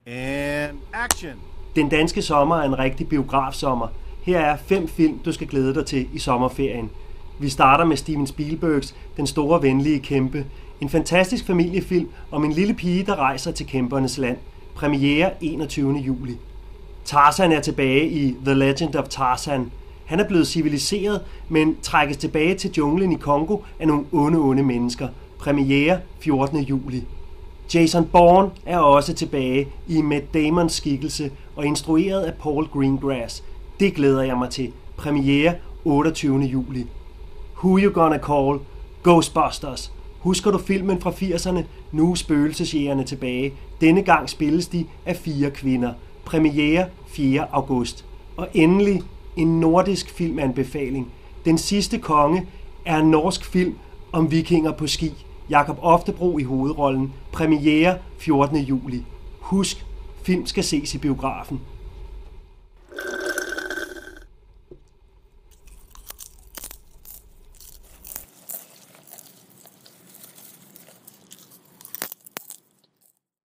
And action! Den danske sommer er en rigtig biografsommer. Her er 5 film, du skal glæde dig til i sommerferien. Vi starter med Steven Spielbergs Den store venlige kæmpe. En fantastisk familiefilm om en lille pige, der rejser til kæmpernes land. Premiere 21. juli. Tarzan er tilbage i The Legend of Tarzan. Han er blevet civiliseret, men trækkes tilbage til junglen i Congo af nogle onde mennesker. Premiere 14. juli. Jason Bourne er også tilbage i Matt Damons skikkelse og instrueret af Paul Greengrass. Det glæder jeg mig til. Premiere 28. juli. Who You Gonna Call? Ghostbusters. Husker du filmen fra 80'erne? Nu er spøgelsesjægerne tilbage. Denne gang spilles de af 4 kvinder. Premiere 4. august. Og endelig en nordisk filmanbefaling. Den sidste konge er en norsk film om vikinger på ski. Jakob Oftebro i hovedrollen. Premiere 14. juli. Husk, film skal ses i biografen.